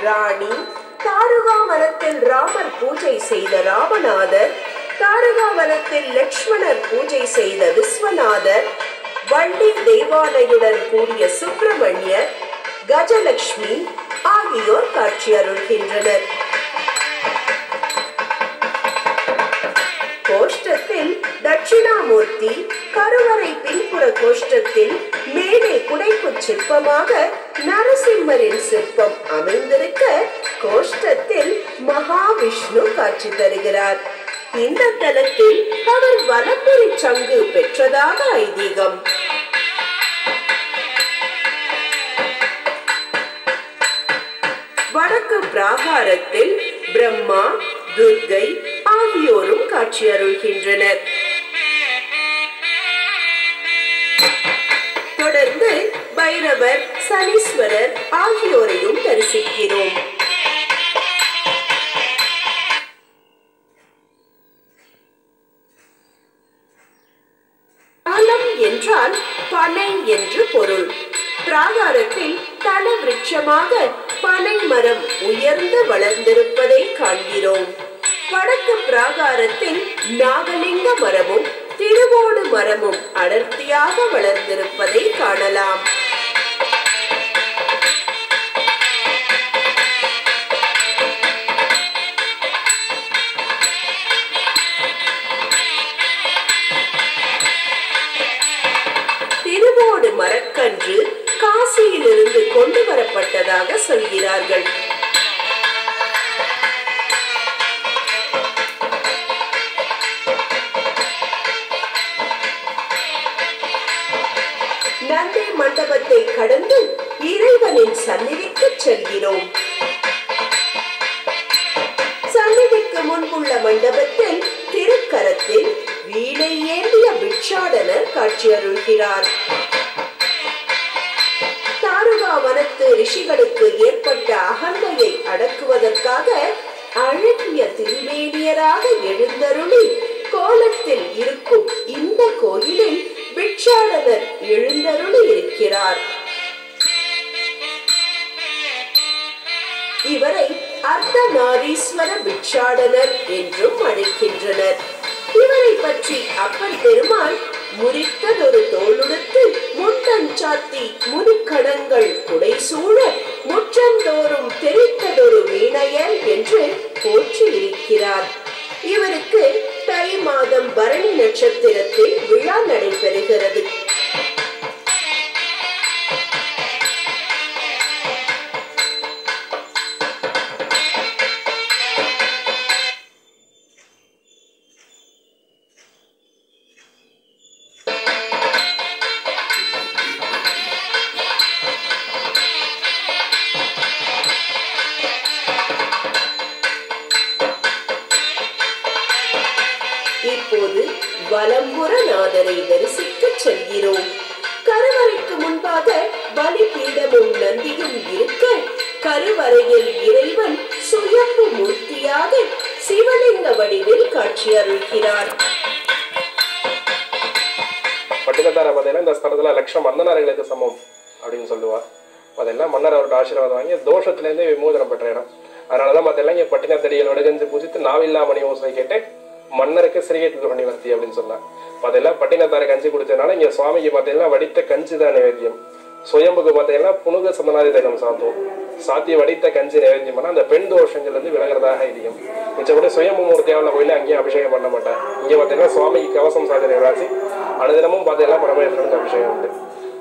ராணி, தாருகாவனத்தில் ராமர் பூஜை செய்த ராமநாதர், தாருகாவனத்தில் லட்சுமணர் பூஜை செய்த விஸ்வநாதர், வள்ளி தெய்வானையுடன் கூடிய சுப்பிரமணியர், கஜலட்சுமி ஆகியோர் காட்சி அருள்கின்றனர். கோஷ்டத்தில் தட்சிணாமூர்த்தி, கருவறை பின்புற கோஷ்டத்தில் மேடை புடைப்பு சிற்பமாக நரசிம்மரின் சிற்பம் அமைந்திருக்க, கோஷ்டத்தில் மகாவிஷ்ணு காட்சி தருகிறார். இந்த தலத்தில் அவர் வலம்புரி சங்கு பெற்றதாக ஐதீகம். வடக்கு பிராகாரத்தில் பிரம்மா, துர்கை ஆகியோரும் காட்சி அருள்கின்றனர். தொடர்ந்து பைரவர், சனீஸ்வரர் ஆகியோரையும் தரிசிக்கிறோம். தலம் என்றால் பனை என்று பொருள். பிராகாரத்தில் தல விருட்சமாக பனை மரம் உயர்ந்து வளர்ந்திருப்பதை காண்கிறோம். வடக்கு பிராகாரத்தில் நாகலிங்க மரமும் திருவோடு மரமும் அடர்த்தியாக வளர்ந்திருப்பதை காணலாம். திருவோடு மரக்கன்று காசியிலிருந்து கொண்டு வரப்பட்டதாக சொல்கிறார்கள். நந்தி மண்டபத்தை கடந்து இறைவனின் சந்நிதிக்கு செல்கிறோம். சந்நிதிக்கு முன்புள்ள மண்டபத்தில் திருக்கரத்தில் வீணை ஏந்திய பிட்சாடனர் காட்சி அருள்கிறார். தாருகாவனத்து ரிஷிகளுக்கு ஏற்பட்ட அகந்தையை அடக்குவதற்காக அழகிய திருமேனியராக எழுந்தருளி கோலத்தில் இருக்கும் இந்த கோயிலில் பிட்சாடனர் எழுந்தருளி இருக்கிறார். இவரை அர்த்தநாரீஸ்வர பிட்சாடனர் என்றும் அழைக்கின்றனர். இவரை பற்றி அப்பர் பெருமாள் முறித்ததொரு தோளுடுத்து முட்டன் சாத்தி முனிக்கணங்கள் புடைசூழ முற்றந்தோறும் தெரித்ததொரு வீணையர் என்று போற்றி இருக்கிறார். இவருக்கு தை மாதம் பரணி நட்சத்திரத்தில் விழா நடைபெறுகிறது. இப்போது வலம்புரநாதரை தரிசிக்க செல்கிறோம். கருவறைக்கு முன்பாக பலிபீடமும் நந்தியும் இருக்க, கருவறையில் இறைவன் சுயம்பு மூர்த்தியாக சிவலிங்க வடிவில் காட்சி அருள்கிறார். பட்டினத்தார பார்த்தீங்கன்னா இந்த ஸ்தலத்துல லட்சம் மன்னர்களுக்கு சமம் அப்படின்னு சொல்லுவார். அதெல்லாம் மன்னர் அவரோட ஆசீர்வாதம் வாங்கி தோஷத்திலேருந்து விமோசனம் பெற்ற இடம். அதனாலதான் பார்த்தீங்கன்னா இங்க பட்டினத்தடிகள் வடுகஞ்சு பூஜித்து நாவில்லா மணி ஓசை கேட்டு மன்னருக்கு சிறியேற்று பண்ணி வர்த்தி அப்படின்னு சொன்னார். அதெல்லாம் பட்டினத்தார கஞ்சி குடிச்சதுனால இங்க சுவாமிக்கு பார்த்தீங்கன்னா வடித்த கஞ்சி தான் நிவேத்தியம். சுயம்புக்கு பார்த்தீங்கன்னா புனுக சந்தனாதி தைலம் சாத்தும். சாத்தி வடித்த கஞ்சி நிவேத்தியம் பண்ணா அந்த பெண் தோஷங்கள் இருந்து விலகிறதாக ஐதீகம். மிச்சப்படி சுயம்பு மூர்த்தியான கோயில அங்கேயும் அபிஷேகம் பண்ண மாட்டேன். இங்க பார்த்தீங்கன்னா சுவாமிக்கு கவசம் சாத்திர ராசி அனுதினமும் பார்த்தீங்கன்னா பரமேஸ்வரனுக்கு அபிஷேகம் உண்டு.